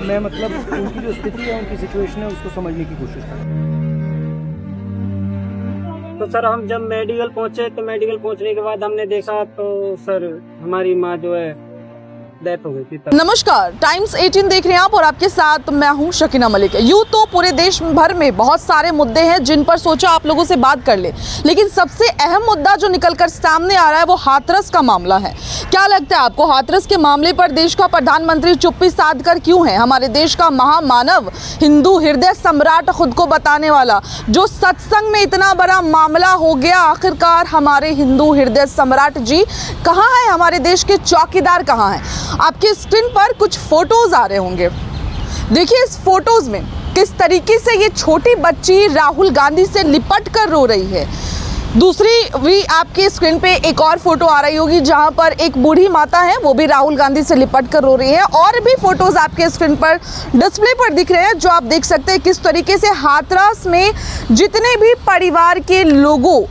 मैं मतलब उनकी जो स्थिति है, उनकी सिचुएशन है, उसको समझने की कोशिश कर रहा हूँ। तो सर हम जब मेडिकल पहुंचे तो मेडिकल पहुंचने के बाद हमने देखा तो सर हमारी माँ जो है डेथ हो गई थी। नमस्कार, टाइम्स 18 देख रहे हैं आप और आपके साथ मैं हूं शकीना मलिक। यूं तो पूरे देश भर में बहुत सारे मुद्दे हैं जिन पर सोचा आप लोगों से बात कर ले, लेकिन सबसे अहम मुद्दा जो निकलकर सामने आ रहा है वो हाथरस का मामला है। क्या लगता है आपको, हाथरस के मामले पर देश का प्रधानमंत्री चुप्पी साध कर क्यों है? हमारे देश का महामानव, हिंदू हृदय सम्राट खुद को बताने वाला, जो सत्संग में इतना बड़ा मामला हो गया, आखिरकार हमारे हिंदू हृदय सम्राट जी कहाँ है? हमारे देश के चौकीदार कहाँ हैं? आपके स्क्रीन पर कुछ फोटोज आ रहे होंगे, देखिए इस फोटोज में किस तरीके से ये छोटी बच्ची राहुल गांधी से लिपट कर रो रही है। दूसरी भी आपके स्क्रीन पे एक और फोटो आ रही होगी जहां पर एक बूढ़ी माता है, वो भी राहुल गांधी से लिपट कर रो रही है। और भी फोटोज आपके स्क्रीन पर डिस्प्ले पर दिख रहे हैं, जो आप देख सकते हैं किस तरीके से हाथरस में जितने भी परिवार के लोगों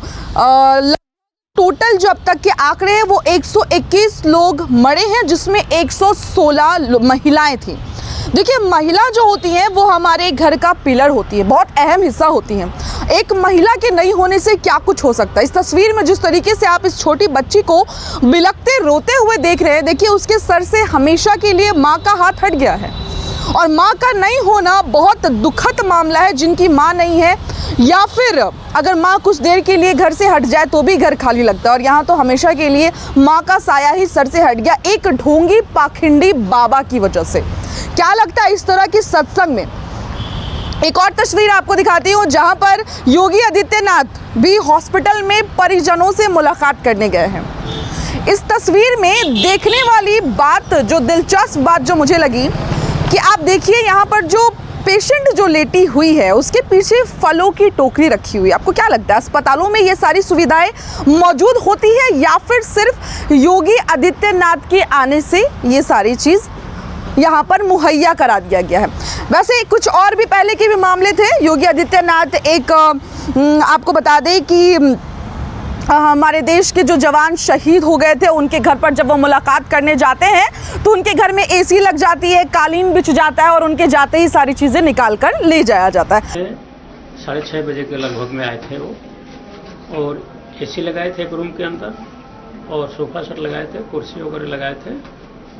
टोटल जो अब तक के आंकड़े हैं वो 121 लोग मरे हैं, जिसमें 116 महिलाएं थी। देखिए, महिला जो होती हैं वो हमारे घर का पिलर होती है, बहुत अहम हिस्सा होती हैं। एक महिला के नहीं होने से क्या कुछ हो सकता है। इस तस्वीर में जिस तरीके से आप इस छोटी बच्ची को बिलखते रोते हुए देख रहे हैं, देखिए उसके सर से हमेशा के लिए माँ का हाथ हट गया है। और माँ का नहीं होना बहुत दुखद मामला है। जिनकी माँ नहीं है, या फिर अगर माँ कुछ देर के लिए घर से हट जाए तो भी घर खाली लगता है, और यहाँ तो हमेशा के लिए माँ का साया ही सर से हट गया, एक ढोंगी पाखंडी बाबा की वजह से। क्या लगता है इस तरह की सत्संग में? एक और तस्वीर आपको दिखाती हूँ जहाँ पर योगी आदित्यनाथ भी हॉस्पिटल में परिजनों से मुलाकात करने गए हैं। इस तस्वीर में देखने वाली बात, जो दिलचस्प बात जो मुझे लगी कि आप देखिए यहाँ पर जो पेशेंट जो लेटी हुई है उसके पीछे फलों की टोकरी रखी हुई है। आपको क्या लगता है, अस्पतालों में ये सारी सुविधाएं मौजूद होती है या फिर सिर्फ योगी आदित्यनाथ के आने से ये सारी चीज़ यहाँ पर मुहैया करा दिया गया है? वैसे कुछ और भी पहले के भी मामले थे। योगी आदित्यनाथ एक आपको बता दें कि हमारे देश के जो जवान शहीद हो गए थे, उनके घर पर जब वो मुलाकात करने जाते हैं तो उनके घर में एसी लग जाती है, कालीन बिछ जाता है और उनके जाते ही सारी चीज़ें निकाल कर ले जाया जाता है। 6:30 बजे के लगभग में आए थे वो, और एसी लगाए थे एक रूम के अंदर, और सोफा सेट लगाए थे, कुर्सी वगैरह लगाए थे,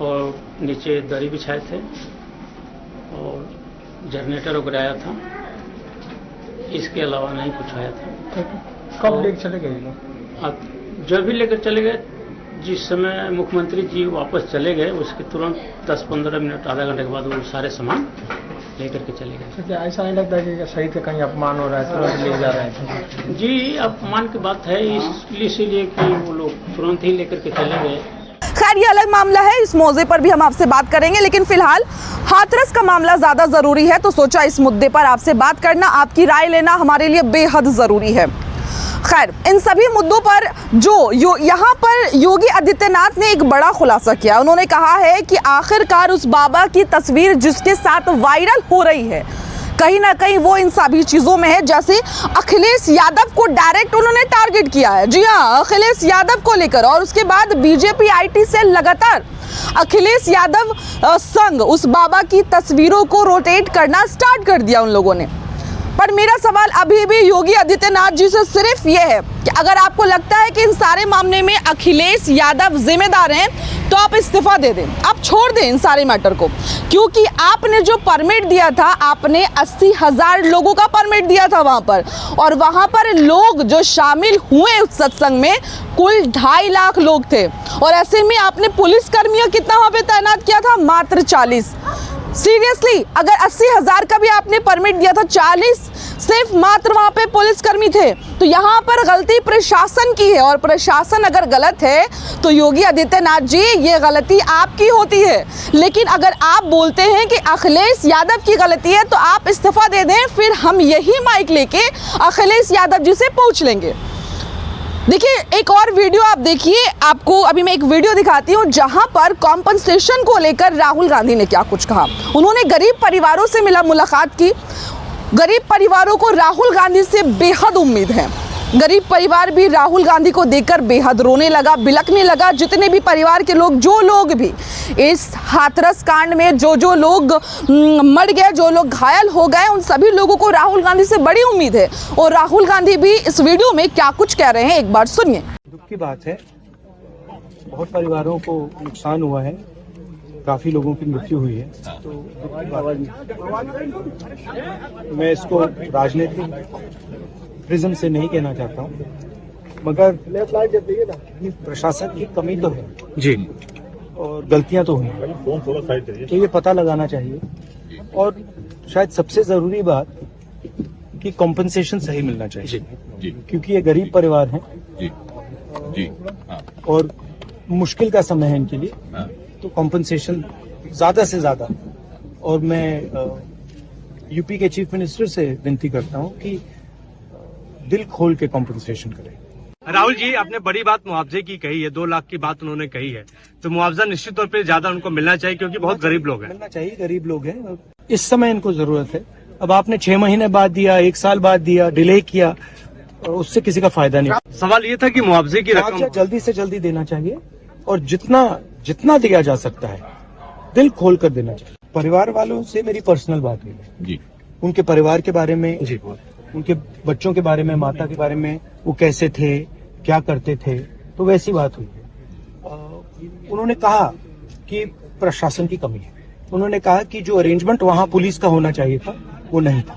और नीचे दरी बिछाए थे, और जनरेटर वगैरह आया था। इसके अलावा नहीं कुछ आया था। कब लेकर चले गए? अब जो भी लेकर चले गए, जिस समय मुख्यमंत्री जी वापस चले गए उसके तुरंत 10-15 मिनट आधा घंटे के बाद वो सारे सामान लेकर के चले गए। ऐसा नहीं लगता कि शहीद का कहीं अपमान हो रहा है, तुरंत ले जा रहे हैं? जी, अपमान की बात है, इसलिए कि वो लोग तुरंत ही लेकर के चले गए। खैर, ये अलग मामला है, इस मौजे पर भी हम आपसे बात करेंगे, लेकिन फिलहाल हाथरस का मामला ज़्यादा ज़रूरी है, तो सोचा इस मुद्दे पर आपसे बात करना, आपकी राय लेना हमारे लिए बेहद ज़रूरी है। खैर, इन सभी मुद्दों पर जो यहाँ पर योगी आदित्यनाथ ने एक बड़ा खुलासा किया। उन्होंने कहा है कि आखिरकार उस बाबा की तस्वीर जिसके साथ वायरल हो रही है, कहीं ना कहीं वो इन सभी चीज़ों में है। जैसे अखिलेश यादव को डायरेक्ट उन्होंने टारगेट किया है, जी हाँ, अखिलेश यादव को लेकर, और उसके बाद बीजेपी आईटी से लगातार अखिलेश यादव संग उस बाबा की तस्वीरों को रोटेट करना स्टार्ट कर दिया उन लोगों ने। पर मेरा सवाल अभी भी योगी आदित्यनाथ जी से सिर्फ ये है कि अगर आपको लगता है कि इन सारे मामले में अखिलेश यादव जिम्मेदार हैं तो आप इस्तीफा दे दें, आप छोड़ दें इन सारे मैटर को, क्योंकि आपने जो परमिट दिया था, आपने 80,000 लोगों का परमिट दिया था वहाँ पर, और वहाँ पर लोग जो शामिल हुए उस सत्संग में कुल 2.5 लाख लोग थे, और ऐसे में आपने पुलिसकर्मियों कितना वहाँ पे तैनात किया था? मात्र 40। सीरियसली, अगर 80,000 का भी आपने परमिट दिया था, 40 सिर्फ मात्र वहाँ पे पुलिसकर्मी थे, तो यहाँ पर गलती प्रशासन की है, और प्रशासन अगर गलत है तो योगी आदित्यनाथ जी ये गलती आपकी होती है। लेकिन अगर आप बोलते हैं कि अखिलेश यादव की गलती है तो आप इस्तीफा दे दें, फिर हम यही माइक लेके अखिलेश यादव जी से पूछ लेंगे। देखिए, एक और वीडियो आप देखिए, आपको अभी मैं एक वीडियो दिखाती हूँ जहाँ पर कॉम्पनसेशन को लेकर राहुल गांधी ने क्या कुछ कहा। उन्होंने गरीब परिवारों से मुलाकात की। गरीब परिवारों को राहुल गांधी से बेहद उम्मीद है। गरीब परिवार भी राहुल गांधी को देखकर बेहद रोने लगा, बिलखने लगा। जितने भी परिवार के लोग, जो लोग भी इस हाथरस कांड में जो लोग मर गए, जो लोग घायल हो गए, उन सभी लोगों को राहुल गांधी से बड़ी उम्मीद है। और राहुल गांधी भी इस वीडियो में क्या कुछ कह रहे हैं, एक बार सुनिए। दुख की बात है, बहुत परिवारों को नुकसान हुआ है, काफी लोगों की मृत्यु हुई है, तो दुख की बात है। मैं इसको राजनीतिक प्रिज्म से नहीं कहना चाहता हूँ, मगर प्रशासन की कमी तो है जी, और गलतियां तो हुई, तो ये पता लगाना चाहिए। और शायद सबसे जरूरी बात कि कॉम्पनसेशन सही मिलना चाहिए, क्योंकि ये गरीब परिवार हैं और मुश्किल का समय है इनके लिए, तो कॉम्पनसेशन ज्यादा से ज्यादा। और मैं यूपी के चीफ मिनिस्टर से विनती करता हूं कि दिल खोल के कॉम्पनसेशन करें। राहुल जी, आपने बड़ी बात मुआवजे की कही है, 2 लाख की बात उन्होंने कही है, तो मुआवजा निश्चित तौर पे ज्यादा उनको मिलना चाहिए, क्योंकि बहुत गरीब लोग हैं। मिलना चाहिए, गरीब लोग हैं, इस समय इनको जरूरत है। अब आपने 6 महीने बाद दिया, 1 साल बाद दिया, डिले किया, उससे किसी का फायदा नहीं। सवाल ये था कि मुआवजे की रकम जल्दी से जल्दी देना चाहिए, और जितना दिया जा सकता है दिल खोल कर देना चाहिए। परिवार वालों से मेरी पर्सनल बात हुई जी, उनके परिवार के बारे में जी, उनके बच्चों के बारे में, माता के बारे में, वो कैसे थे, क्या करते थे, तो वैसी बात हुई। उन्होंने कहा कि प्रशासन की कमी है, उन्होंने कहा कि जो अरेंजमेंट वहां पुलिस का होना चाहिए था वो नहीं था,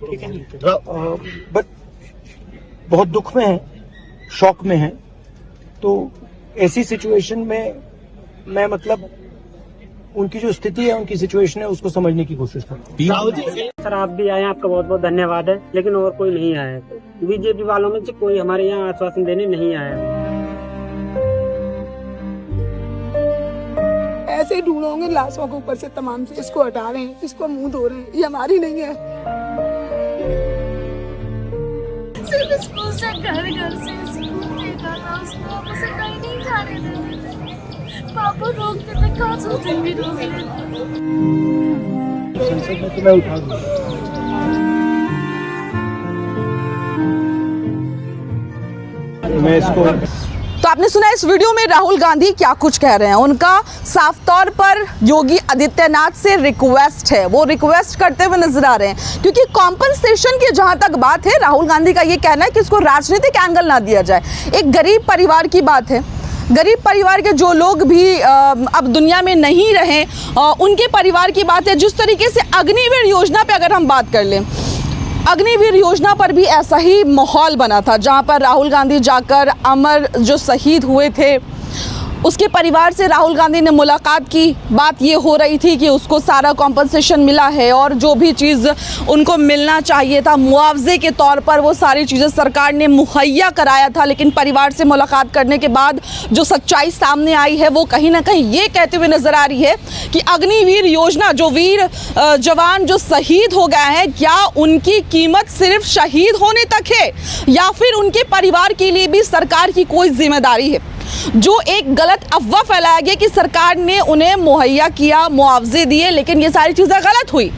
ठीक है। बट बहुत दुख में है, शॉक में है, तो ऐसी सिचुएशन में मैं मतलब उनकी जो स्थिति है, उनकी सिचुएशन है, उसको समझने की कोशिश करता हूँ। सर आप भी आए, आपका बहुत बहुत धन्यवाद है, लेकिन और कोई नहीं आया है। बीजेपी वालों में से कोई हमारे यहाँ आश्वासन देने नहीं आया। ऐसे ही ढूंढोगे लाशों के ऊपर से तमाम से, इसको हटा रहे हैं, इसको मुंह धो रहे हैं, ये हमारी नहीं है। सिर्फ स्कूल से घर से स्कूल निकाला, उसको उसे कहीं नहीं जाने देते थे। पापा रोकते थे, काजू दिन भी रोक लेते। संसद में तो मैं उठा दूंगा। मैं इसको तो आपने सुना इस वीडियो में राहुल गांधी क्या कुछ कह रहे हैं। उनका साफ तौर पर योगी आदित्यनाथ से रिक्वेस्ट है, वो रिक्वेस्ट करते हुए नजर आ रहे हैं, क्योंकि कॉम्पनसेशन की जहां तक बात है, राहुल गांधी का ये कहना है कि इसको राजनीतिक एंगल ना दिया जाए। एक गरीब परिवार की बात है, गरीब परिवार के जो लोग भी अब दुनिया में नहीं रहे, उनके परिवार की बात है। जिस तरीके से अग्निवीर योजना पे अगर हम बात कर लें, अग्निवीर योजना पर भी ऐसा ही माहौल बना था, जहां पर राहुल गांधी जाकर अमर जो शहीद हुए थे उसके परिवार से राहुल गांधी ने मुलाकात की। बात ये हो रही थी कि उसको सारा कॉम्पनसेशन मिला है, और जो भी चीज़ उनको मिलना चाहिए था मुआवजे के तौर पर, वो सारी चीज़ें सरकार ने मुहैया कराया था। लेकिन परिवार से मुलाकात करने के बाद जो सच्चाई सामने आई है, वो कहीं ना कहीं ये कहते हुए नजर आ रही है कि अग्निवीर योजना, जो वीर जवान जो शहीद हो गए हैं, क्या उनकी कीमत सिर्फ शहीद होने तक है, या फिर उनके परिवार के लिए भी सरकार की कोई जिम्मेदारी है। जो एक गलत अफवाह फैलाया गया कि सरकार ने उन्हें मुहैया किया, मुआवजे दिए, लेकिन ये सारी चीज़ें गलत हुई।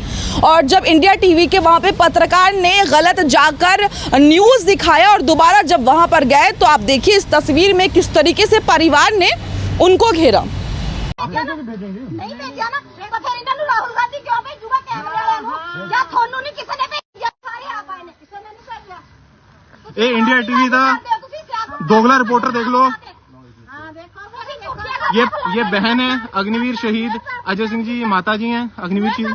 और जब इंडिया टीवी के वहाँ पे पत्रकार ने गलत जाकर न्यूज़ दिखाया और दोबारा जब वहाँ पर गए, तो आप देखिए इस तस्वीर में किस तरीके से परिवार ने उनको घेरा। नहीं भेजा ना, तो फिर इन्होंने राहुल गांधी क्यों भेजूगा कैमरे वालों को? या थोनू ने किसने भेजा? सारे आप आए ने, किसने नहीं भेजा? ए इंडिया टीवी दा दोगला रिपोर्टर देख लो। ये बहन है अग्निवीर शहीद अजय सिंह जी, ये माता जी हैं अग्निवीर शहीद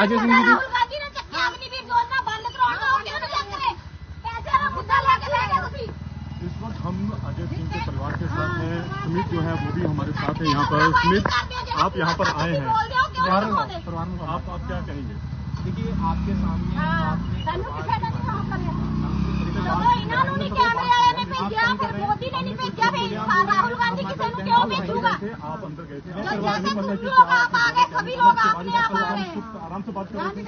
अजय सिंह जी। इस वक्त हम अजय सिंह के परिवार के साथ हैं, सुमित जो है वो भी हमारे साथ है यहाँ पर। सुमित, आप यहाँ पर आए हैं, आप क्या कहेंगे? देखिए, आपके सामने राहुल गांधी की क्यों भेजूगा? आप अंदर गए थे, सभी लोग आराम से बात कर रहे थे।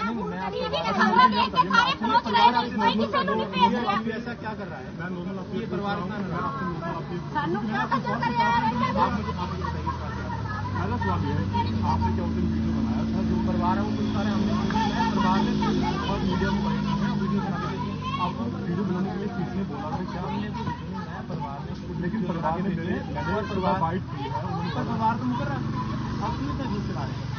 ऐसा क्या कर रहा है? मैं नॉर्मल आपसे ये परिवार पहला सवाल ये है कि आपने क्या उस दिन वीडियो बनाया था, जो परिवार है वो सारे हमने परिवार ने और मीडिया में वीडियो बना के आपको वीडियो बनाने के लिए उसने बोला था क्या लेकिन परिवार ने मैंने परिवार बाइट की है परिवार तो मुकर रहा अब क्यों इतना झूठ चला रहे हैं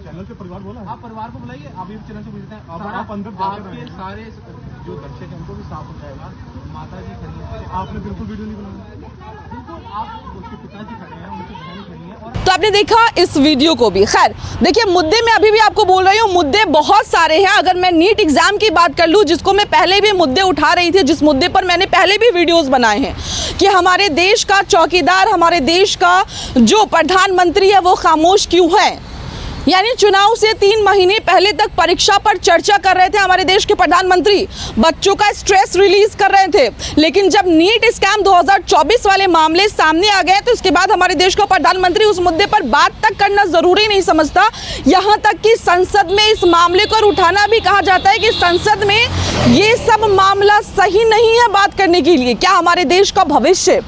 चैनल पे परिवार बोला आप परिवार को बुलाइए आप ये चैनल से पूछते हैं आप अंदर आपके सारे जो दर्शक हैं उनको भी साफ हो जाएगा माता जी खड़ी है आपने बिल्कुल वीडियो नहीं बनाया बिल्कुल आप उसके पिताजी खड़े हैं उनकी बहन खड़ी है और तो आपने देखा इस वीडियो को भी। खैर देखिए, मुद्दे में अभी भी आपको बोल रही हूँ, मुद्दे बहुत सारे हैं। अगर मैं नीट एग्जाम की बात कर लूँ, जिसको मैं पहले भी मुद्दे उठा रही थी, जिस मुद्दे पर मैंने पहले भी वीडियोस बनाए हैं कि हमारे देश का चौकीदार, हमारे देश का जो प्रधानमंत्री है वो खामोश क्यों है। यानी चुनाव से 3 महीने पहले तक परीक्षा पर चर्चा कर रहे थे हमारे देश के प्रधानमंत्री, बच्चों का स्ट्रेस रिलीज कर रहे थे, लेकिन जब नीट स्कैम 2024 वाले मामले सामने आ गए तो उसके बाद हमारे देश का प्रधानमंत्री उस मुद्दे पर बात तक करना जरूरी नहीं समझता। यहाँ तक कि संसद में इस मामले को उठाना भी कहा जाता है कि संसद में ये सब मामला सही नहीं है बात करने के लिए। क्या हमारे देश का भविष्य,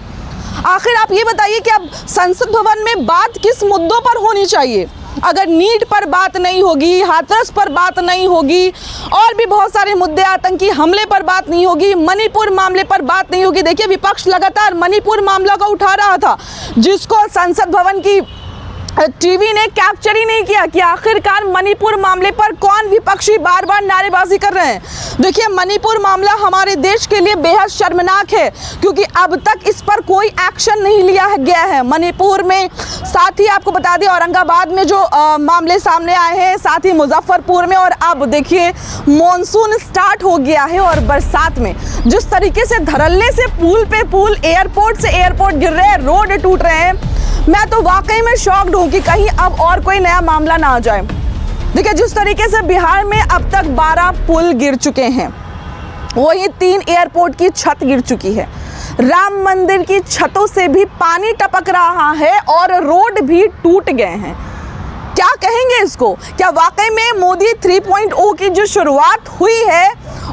आखिर आप ये बताइए कि अब संसद भवन में बात किस मुद्दों पर होनी चाहिए? अगर नीट पर बात नहीं होगी, हाथरस पर बात नहीं होगी, और भी बहुत सारे मुद्दे, आतंकी हमले पर बात नहीं होगी, मणिपुर मामले पर बात नहीं होगी। देखिए, विपक्ष लगातार मणिपुर मामला को उठा रहा था, जिसको संसद भवन की टीवी ने कैप्चर ही नहीं किया कि आखिरकार मणिपुर मामले पर कौन विपक्षी बार बार नारेबाजी कर रहे हैं। देखिए, मणिपुर मामला हमारे देश के लिए बेहद शर्मनाक है, क्योंकि अब तक इस पर कोई एक्शन नहीं लिया गया है। मणिपुर में, साथ ही आपको बता दें औरंगाबाद में जो मामले सामने आए हैं, साथ ही मुजफ्फरपुर में, और अब देखिए मॉनसून स्टार्ट हो गया है और बरसात में जिस तरीके से धड़ल्ले से पुल पे पुल, एयरपोर्ट से एयरपोर्ट गिर रहे हैं, रोड टूट रहे हैं, मैं तो वाकई में शॉक्ड हूँ कि कहीं अब और कोई नया मामला ना आ जाए। देखिए, जिस तरीके से बिहार में अब तक 12 पुल गिर चुके हैं, वही 3 एयरपोर्ट की छत गिर चुकी है, राम मंदिर की छतों से भी पानी टपक रहा है और रोड भी टूट गए हैं। क्या कहेंगे इसको? क्या वाकई में मोदी 3.0 की जो शुरुआत हुई है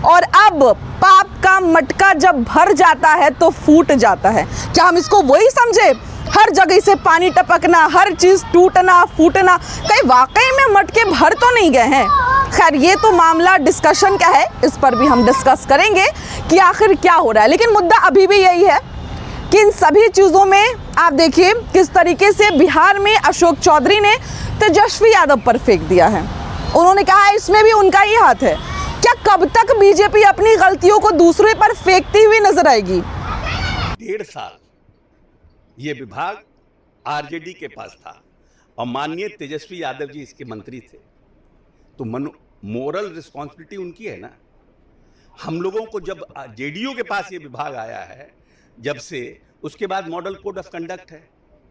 और अब पाप का मटका जब भर जाता है तो फूट जाता है, क्या हम इसको वही समझे? हर जगह से पानी टपकना, हर चीज टूटना फूटना, कहीं वाकई में मटके भर तो नहीं गए हैं? खैर, ये तो मामला डिस्कशन का है, इस पर भी हम डिस्कस करेंगे कि आखिर क्या हो रहा है। लेकिन मुद्दा अभी भी यही है कि इन सभी चीज़ों में आप देखिए किस तरीके से बिहार में अशोक चौधरी ने तेजस्वी यादव पर फेंक दिया है। उन्होंने कहा इसमें भी उनका ही हाथ है। क्या कब तक बीजेपी अपनी गलतियों को दूसरे पर फेंकती हुई नजर आएगी? 1.5 साल ये विभाग आरजेडी के पास था और माननीय तेजस्वी यादव जी इसके मंत्री थे, तो मोरल रिस्पॉन्सिबिलिटी उनकी है ना। हम लोगों को जब जेडीयू के पास ये विभाग आया है जब से, उसके बाद मॉडल कोड ऑफ कंडक्ट है,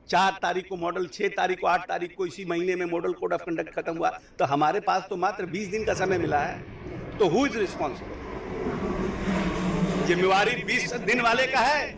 4 तारीख को मॉडल, 6 तारीख को, 8 तारीख को इसी महीने में मॉडल कोड ऑफ कंडक्ट खत्म हुआ, तो हमारे पास तो मात्र 20 दिन का समय मिला है। तो हु इज रिस्पॉन्सिबल? जिम्मेवारी 20 दिन वाले का है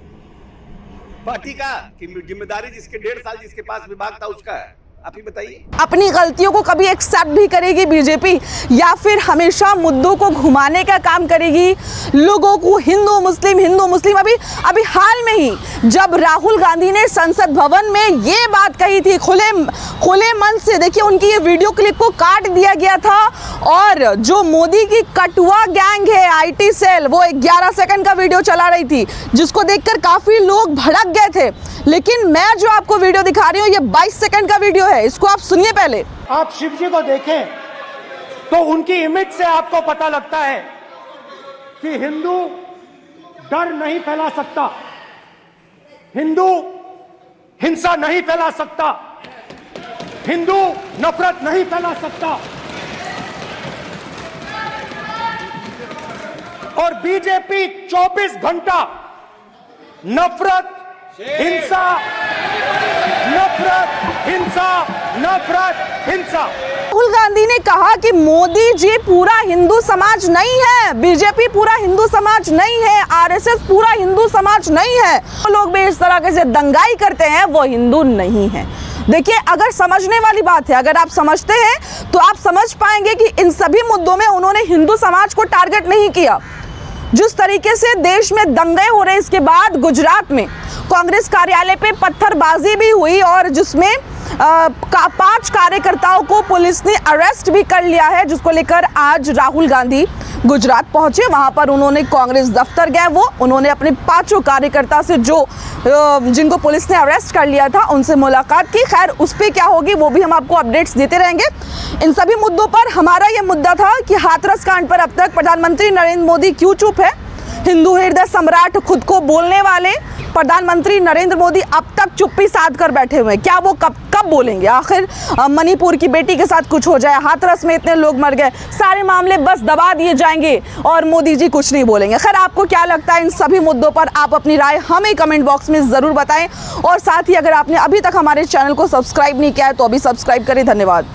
पार्टी का, कि जिम्मेदारी जिसके 1.5 साल जिसके पास विभाग था उसका है? आप ही बताइए। अपनी गलतियों को कभी एक्सेप्ट भी करेगी बीजेपी, या फिर हमेशा मुद्दों को घुमाने का काम करेगी, लोगों को हिंदू मुस्लिम। अभी हाल में ही जब राहुल गांधी ने संसद भवन में ये बात कही थी खुले मन से, देखिए उनकी ये वीडियो क्लिप को काट दिया गया था, और जो मोदी की कटुआ गैंग है आईटी सेल, वो 11 सेकंड का वीडियो चला रही थी, जिसको देखकर काफी लोग भड़क गए थे। लेकिन मैं जो आपको वीडियो दिखा रही हूँ ये 22 सेकंड का वीडियो है, इसको आप सुनिए पहले। आप शिव जी को देखें तो उनकी इमेज से आपको पता लगता है कि हिंदू डर नहीं फैला सकता, हिंदू हिंसा नहीं फैला सकता, हिंदू नफरत नहीं फैला सकता। और बीजेपी 24 घंटा नफरत, हिंसा, नफरत, हिंसा, नफरत, हिंसा। राहुल गांधी ने कहा कि मोदी जी पूरा हिंदू समाज नहीं है, बीजेपी पूरा हिंदू समाज नहीं है, आरएसएस पूरा हिंदू समाज नहीं है। वो लोग भी इस तरह से दंगाई करते हैं, वो हिंदू नहीं है। देखिए, अगर समझने वाली बात है, अगर आप समझते हैं तो आप समझ पाएंगे कि इन सभी मुद्दों में उन्होंने हिंदू समाज को टारगेट नहीं किया। जिस तरीके से देश में दंगे हो रहे, इसके बाद गुजरात में कांग्रेस कार्यालय पे पत्थरबाजी भी हुई और जिसमें 5 कार्यकर्ताओं को पुलिस ने अरेस्ट भी कर लिया है, जिसको लेकर आज राहुल गांधी गुजरात पहुंचे, वहां पर उन्होंने कांग्रेस दफ्तर गए, उन्होंने अपने 5 कार्यकर्ता से जो जिनको पुलिस ने अरेस्ट कर लिया था उनसे मुलाकात की। खैर उस पर क्या होगी वो भी हम आपको अपडेट्स देते रहेंगे। इन सभी मुद्दों पर हमारा ये मुद्दा था कि हाथरस कांड पर अब तक प्रधानमंत्री नरेंद्र मोदी क्यों चुप है। हिंदू हृदय सम्राट खुद को बोलने वाले प्रधानमंत्री नरेंद्र मोदी अब तक चुप्पी साध कर बैठे हुए हैं। क्या वो कब बोलेंगे? आखिर मणिपुर की बेटी के साथ कुछ हो जाए, हाथरस में इतने लोग मर गए, सारे मामले बस दबा दिए जाएंगे और मोदी जी कुछ नहीं बोलेंगे। खैर आपको क्या लगता है इन सभी मुद्दों पर? आप अपनी राय हमें कमेंट बॉक्स में ज़रूर बताएं और साथ ही अगर आपने अभी तक हमारे चैनल को सब्सक्राइब नहीं किया है तो अभी सब्सक्राइब करें। धन्यवाद।